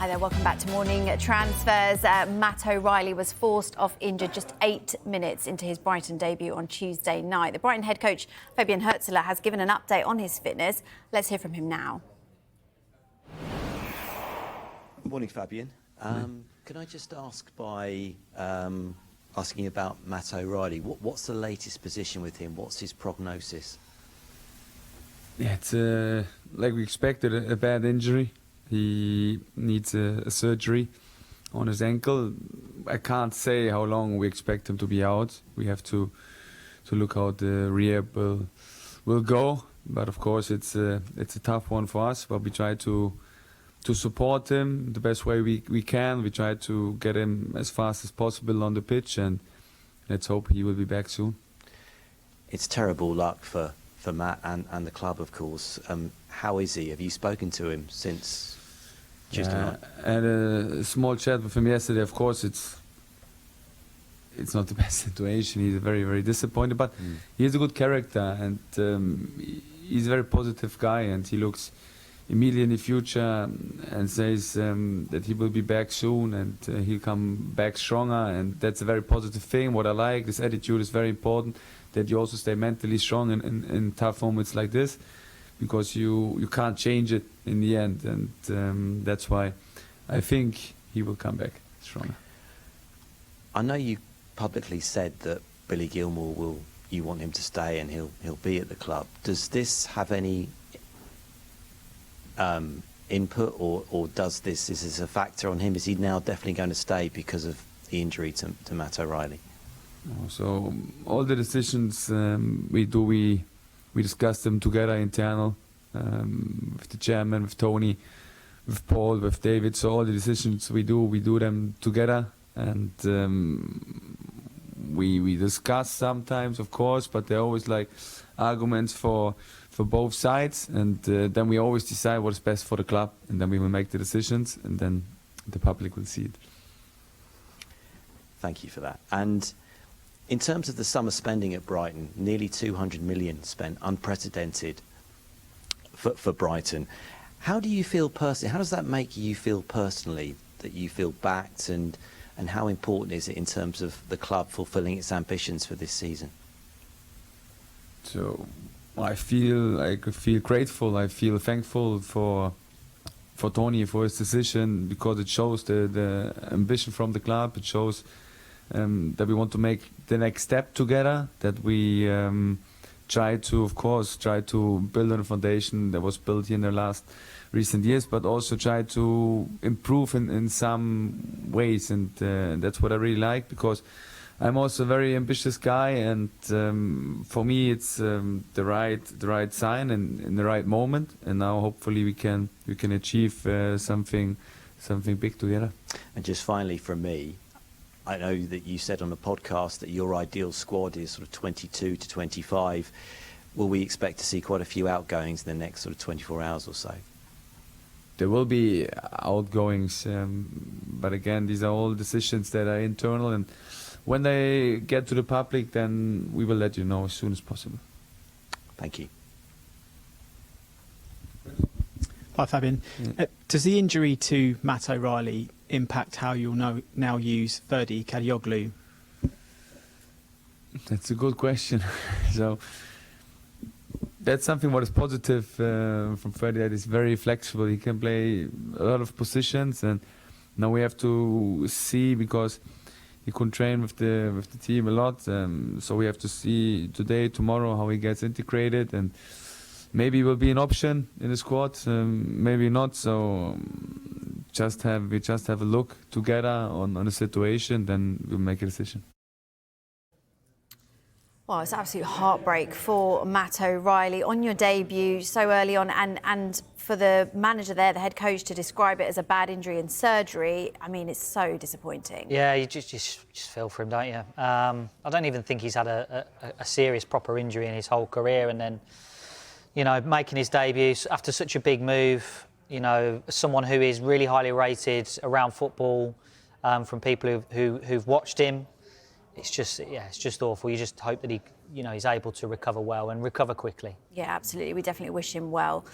Hi there, welcome back to Morning Transfers. Matt O'Reilly was forced off injured just 8 minutes into his Brighton debut on Tuesday night. The Brighton head coach, Fabian Hurzeler, has given an update on his fitness. Let's hear from him now. Morning, Fabian. Can I just ask by asking about Matt O'Reilly, what's the latest position with him? What's his prognosis? Yeah, it's like we expected, a bad injury. He needs a surgery on his ankle. I can't say how long we expect him to be out. We have to look how the rehab will go. But of course, it's a tough one for us. But we try to support him the best way we can. We try to get him as fast as possible on the pitch, and let's hope he will be back soon. It's terrible luck for Matt and the club, of course. How is he? Have you spoken to him since Tuesday night? I had a small chat with him yesterday. Of course, it's not the best situation. He's very, very disappointed, but he has a good character, and he's a very positive guy, and he looks immediately in the future and says that he will be back soon, and he'll come back stronger, and that's a very positive thing. What I like, this attitude is very important, that you also stay mentally strong in tough moments like this, because you can't change it in the end, and that's why I think he will come back stronger. I know you publicly said that Billy Gilmour you want him to stay and he'll be at the club. Does this have any input, or is this a factor on him? Is he now definitely going to stay because of the injury to Matt O'Reilly? So all the decisions we discuss them together internal, with the chairman, with Tony, with Paul, with David. So all the decisions we do them together, and we discuss sometimes, of course, but there are always like arguments for both sides, and then we always decide what is best for the club, and then we will make the decisions, and then the public will see it. Thank you for that. And in terms of the summer spending at Brighton, nearly 200 million spent, unprecedented for Brighton. How do you feel personally? How does that make you feel personally, that you feel backed, and how important is it in terms of the club fulfilling its ambitions for this season? So I feel grateful. I feel thankful for Tony, for his decision, because it shows the ambition from the club. It shows that we want to make the next step together, that we try to build on a foundation that was built here in the recent years, but also try to improve in some ways, and that's what I really like, because I'm also a very ambitious guy, and for me it's the right sign and in the right moment, and now hopefully we can achieve something big together. And just finally from me, I know that you said on the podcast that your ideal squad is sort of 22 to 25. Will we expect to see quite a few outgoings in the next sort of 24 hours or so? There will be outgoings, but again, these are all decisions that are internal, and when they get to the public, then we will let you know as soon as possible. Thank you. Hi, Fabian. Does the injury to Matt O'Reilly impact how you'll now use Ferdi Kadoglu? That's a good question. So that's something what is positive from Ferdi, that is very flexible. He can play a lot of positions, and now we have to see, because he could train with the team a lot. So we have to see today, tomorrow, how he gets integrated, and maybe he will be an option in the squad, maybe not. So we just have a look together on the situation, then we'll make a decision. Well, it's absolute heartbreak for Matt O'Reilly on your debut so early on, and for the manager there, the head coach, to describe it as a bad injury and surgery. I mean, it's so disappointing. Yeah, you just feel for him, don't you? I don't even think he's had a serious proper injury in his whole career, and then, you know, making his debut after such a big move, you know, someone who is really highly rated around football, from people who've watched him. It's just awful. You just hope that he's able to recover well and recover quickly. Yeah, absolutely. We definitely wish him well.